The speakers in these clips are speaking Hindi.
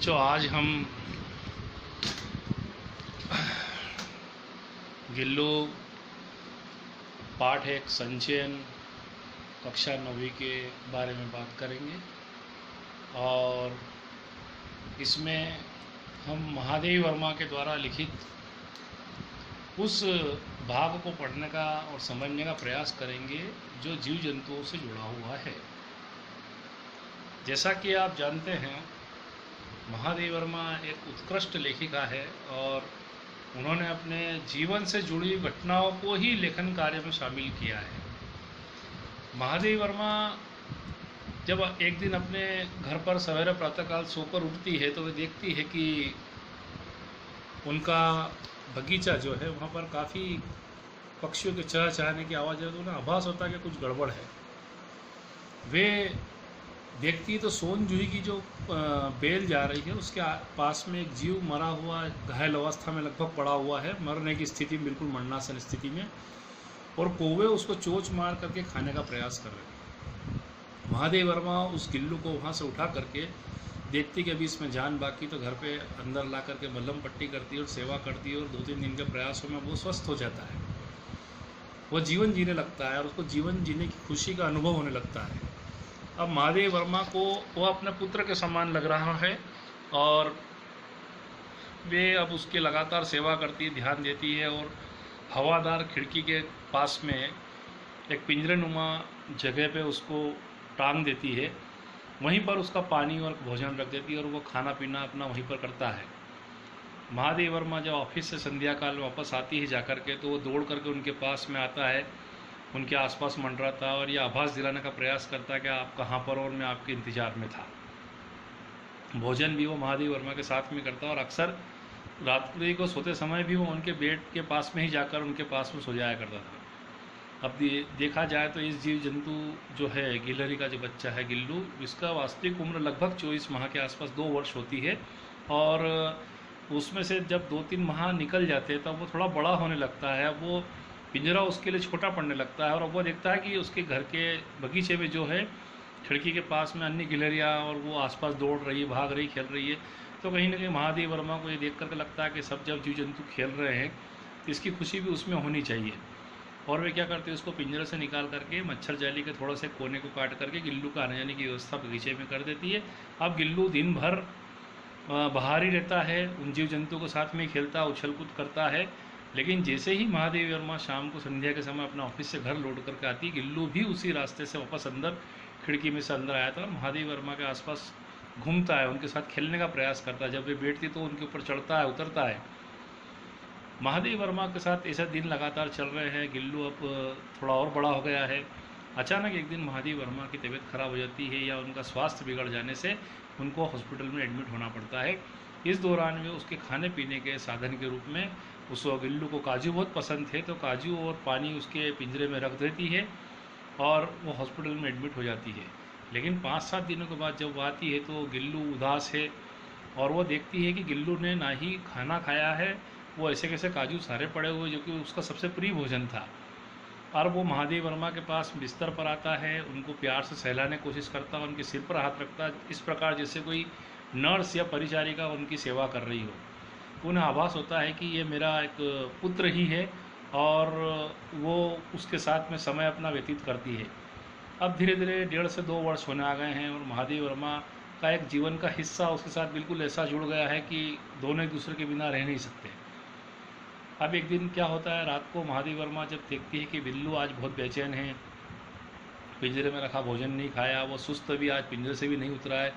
बच्चों, आज हम गिल्लू पाठ एक संचयन कक्षा 9वीं के बारे में बात करेंगे। और इसमें हम महादेवी वर्मा के द्वारा लिखित उस भाग को पढ़ने का और समझने का प्रयास करेंगे जो जीव जंतुओं से जुड़ा हुआ है। जैसा कि आप जानते हैं, महादेवी वर्मा एक उत्कृष्ट लेखिका है और उन्होंने अपने जीवन से जुड़ी घटनाओं को ही लेखन कार्य में शामिल किया है। महादेवी वर्मा जब एक दिन अपने घर पर सवेरे प्रातःकाल सोकर उठती है तो वे देखती है कि उनका बगीचा जो है वहाँ पर काफ़ी पक्षियों के चहचहाने की आवाज़ है, तो उन्हें आभास होता है कि कुछ गड़बड़ है। वे देखती तो सोन जूही की जो बेल जा रही है उसके पास में एक जीव मरा हुआ घायल अवस्था में लगभग पड़ा हुआ है, मरने की स्थिति में, बिल्कुल मरणासन स्थिति में, और कौवे उसको चोंच मार करके खाने का प्रयास कर रहे हैं। महादेवी वर्मा उस गिल्लू को वहाँ से उठा करके देखती कि अभी इसमें जान बाकी, तो घर पे अंदर ला करके मलहम पट्टी करती है और सेवा करती है, और 2-3 दिन के प्रयासों में वो स्वस्थ हो जाता है। वो जीवन जीने लगता है और उसको जीवन जीने की खुशी का अनुभव होने लगता है। अब महादेवी वर्मा को वो अपने पुत्र के समान लग रहा है और वे अब उसके लगातार सेवा करती है, ध्यान देती है, और हवादार खिड़की के पास में एक पिंजरेनुमा जगह पे उसको टांग देती है। वहीं पर उसका पानी और भोजन रख देती है और वो खाना पीना अपना वहीं पर करता है। महादेवी वर्मा जब ऑफिस से संध्या काल में वापस आती है जाकर के, तो वो दौड़ करके उनके पास में आता है, उनके आसपास मंडराता है और यह आभास दिलाने का प्रयास करता है कि आप कहाँ पर, और मैं आपके इंतज़ार में था। भोजन भी वो महादेवी वर्मा के साथ में करता है और अक्सर रात्रि को सोते समय भी वो उनके बेड के पास में ही जाकर उनके पास में सो जाया करता था। अब देखा जाए तो इस जीव जंतु जो है, गिलहरी का जो बच्चा है गिल्लू, इसका वास्तविक उम्र लगभग 24 माह के आसपास 2 वर्ष होती है, और उसमें से जब 2-3 माह निकल जाते हैं तब वो थोड़ा बड़ा होने लगता है। वो पिंजरा उसके लिए छोटा पड़ने लगता है और वो देखता है कि उसके घर के बगीचे में जो है, खिड़की के पास में अन्य गिलहरियाँ और वो आसपास दौड़ रही है, भाग रही, खेल रही है। तो कहीं ना कहीं महादेवी वर्मा को ये देख करके लगता है कि सब जब जीव जंतु खेल रहे हैं तो इसकी खुशी भी उसमें होनी चाहिए। और वे क्या करते हैं, उसको पिंजरे से निकाल करके मच्छर जाली के थोड़ा से कोने को काट करके गिल्लू का आने जाने की व्यवस्था बगीचे में कर देती है। अब गिल्लू दिन भर बाहर ही रहता है, उन जीव जंतु के साथ में खेलता, उछल कूद करता है। लेकिन जैसे ही महादेवी वर्मा शाम को संध्या के समय अपना ऑफिस से घर लौट करके आती, गिल्लू भी उसी रास्ते से वापस अंदर खिड़की में से अंदर आया था और महादेवी वर्मा के आसपास घूमता है, उनके साथ खेलने का प्रयास करता है। जब वे बैठती तो उनके ऊपर चढ़ता है, उतरता है। महादेवी वर्मा के साथ ऐसे दिन लगातार चल रहे हैं। गिल्लू अब थोड़ा और बड़ा हो गया है। अचानक एक दिन महादेवी वर्मा की तबीयत खराब हो जाती है या उनका स्वास्थ्य बिगड़ जाने से उनको हॉस्पिटल में एडमिट होना पड़ता है। इस दौरान वे उसके खाने पीने के साधन के रूप में, उस गिल्लू को काजू बहुत पसंद थे, तो काजू और पानी उसके पिंजरे में रख देती है और वो हॉस्पिटल में एडमिट हो जाती है। लेकिन 5-7 दिनों के बाद जब वो आती है तो गिल्लू उदास है और वो देखती है कि गिल्लू ने ना ही खाना खाया है, वो ऐसे कैसे काजू सारे पड़े हुए, जो कि उसका सबसे प्रिय भोजन था। और वो महादेवी वर्मा के पास बिस्तर पर आता है, उनको प्यार से सहलाने की कोशिश करता है, उनके सिर पर हाथ रखता है, इस प्रकार जैसे कोई नर्स या परिचारिका उनकी सेवा कर रही हो। उन्हें आभास होता है कि ये मेरा एक पुत्र ही है और वो उसके साथ में समय अपना व्यतीत करती है। अब धीरे धीरे 1.5 से 2 वर्ष होने आ गए हैं और महादेवी वर्मा का एक जीवन का हिस्सा उसके साथ बिल्कुल ऐसा जुड़ गया है कि दोनों एक दूसरे के बिना रह नहीं सकते। अब एक दिन क्या होता है, रात को महादेवी वर्मा जब देखती है कि बिल्लू आज बहुत बेचैन है, पिंजरे में रखा भोजन नहीं खाया, वो सुस्त भी आज पिंजरे से भी नहीं उतरा है,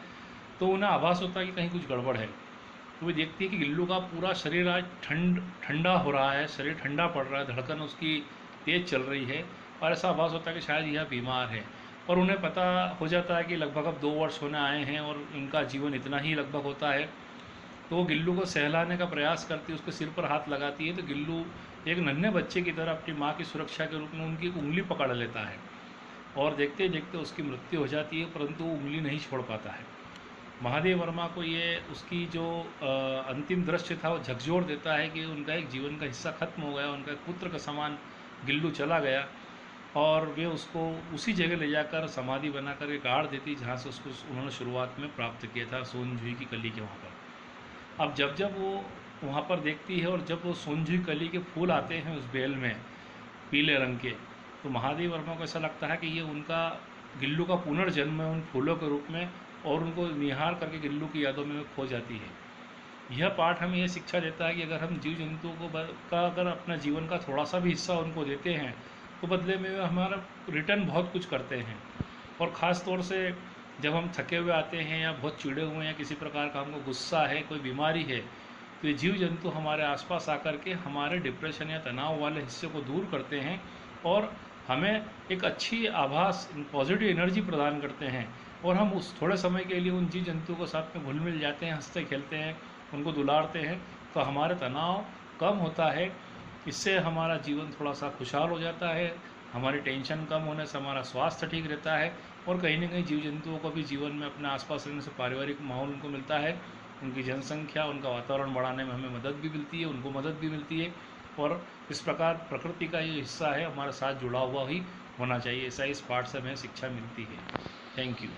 तो उन्हें आभास होता है कि कहीं कुछ गड़बड़ है। तो वो देखती है कि गिल्लू का पूरा शरीर आज ठंडा हो रहा है, शरीर ठंडा पड़ रहा है, धड़कन उसकी तेज़ चल रही है, और ऐसा आभास होता है कि शायद यह बीमार है। और उन्हें पता हो जाता है कि लगभग अब 2 वर्ष होने आए हैं और इनका जीवन इतना ही लगभग होता है। तो वो गिल्लू को सहलाने का प्रयास करती है, उसके सिर पर हाथ लगाती है, तो गिल्लू एक नन्हे बच्चे की तरह अपनी माँ की सुरक्षा के रूप में उनकी उंगली पकड़ लेता है और देखते देखते उसकी मृत्यु हो जाती है, परंतु वो उंगली नहीं छोड़ पाता है। महादेवी वर्मा को ये उसकी जो अंतिम दृश्य था वो झकझोर देता है कि उनका एक जीवन का हिस्सा खत्म हो गया, उनका एक पुत्र का समान गिल्लू चला गया। और वे उसको उसी जगह ले जाकर समाधि बना कर के गाड़ देती जहाँ से उसको उन्होंने शुरुआत में प्राप्त किया था, सोनजुई की कली के वहाँ पर। अब जब जब वो वहाँ पर देखती है और जब वो सोनजुई कली के फूल आते हैं उस बेल में पीले रंग के, तो महादेव वर्मा को ऐसा लगता है कि ये उनका गिल्लू का पुनर्जन्म है उन फूलों के रूप में, और उनको निहार करके गिल्लू की यादों में खो जाती है। यह पाठ हमें यह शिक्षा देता है कि अगर हम जीव जंतुओं को का अगर अपना जीवन का थोड़ा सा भी हिस्सा उनको देते हैं तो बदले में वे हमारा रिटर्न बहुत कुछ करते हैं। और ख़ास तौर से जब हम थके हुए आते हैं या बहुत चिड़े हुए हैं या किसी प्रकार का हमको गुस्सा है, कोई बीमारी है, तो ये जीव जंतु हमारे आसपास आकर के हमारे डिप्रेशन या तनाव वाले हिस्से को दूर करते हैं और हमें एक अच्छी आभास, पॉजिटिव एनर्जी प्रदान करते हैं। और हम उस थोड़े समय के लिए उन जीव जंतुओं के साथ में घुल मिल जाते हैं, हंसते खेलते हैं, उनको दुलारते हैं, तो हमारे तनाव कम होता है। इससे हमारा जीवन थोड़ा सा खुशहाल हो जाता है, हमारी टेंशन कम होने से हमारा स्वास्थ्य ठीक रहता है, और कहीं ना कहीं जीव जंतुओं को भी जीवन में अपने आसपास रहने से पारिवारिक माहौल उनको मिलता है, उनकी जनसंख्या, उनका वातावरण बढ़ाने में हमें मदद भी मिलती है, उनको मदद भी मिलती है। और इस प्रकार प्रकृति का ये हिस्सा है, हमारे साथ जुड़ा हुआ ही होना चाहिए, ऐसा इस पाठ से हमें शिक्षा मिलती है। Thank you.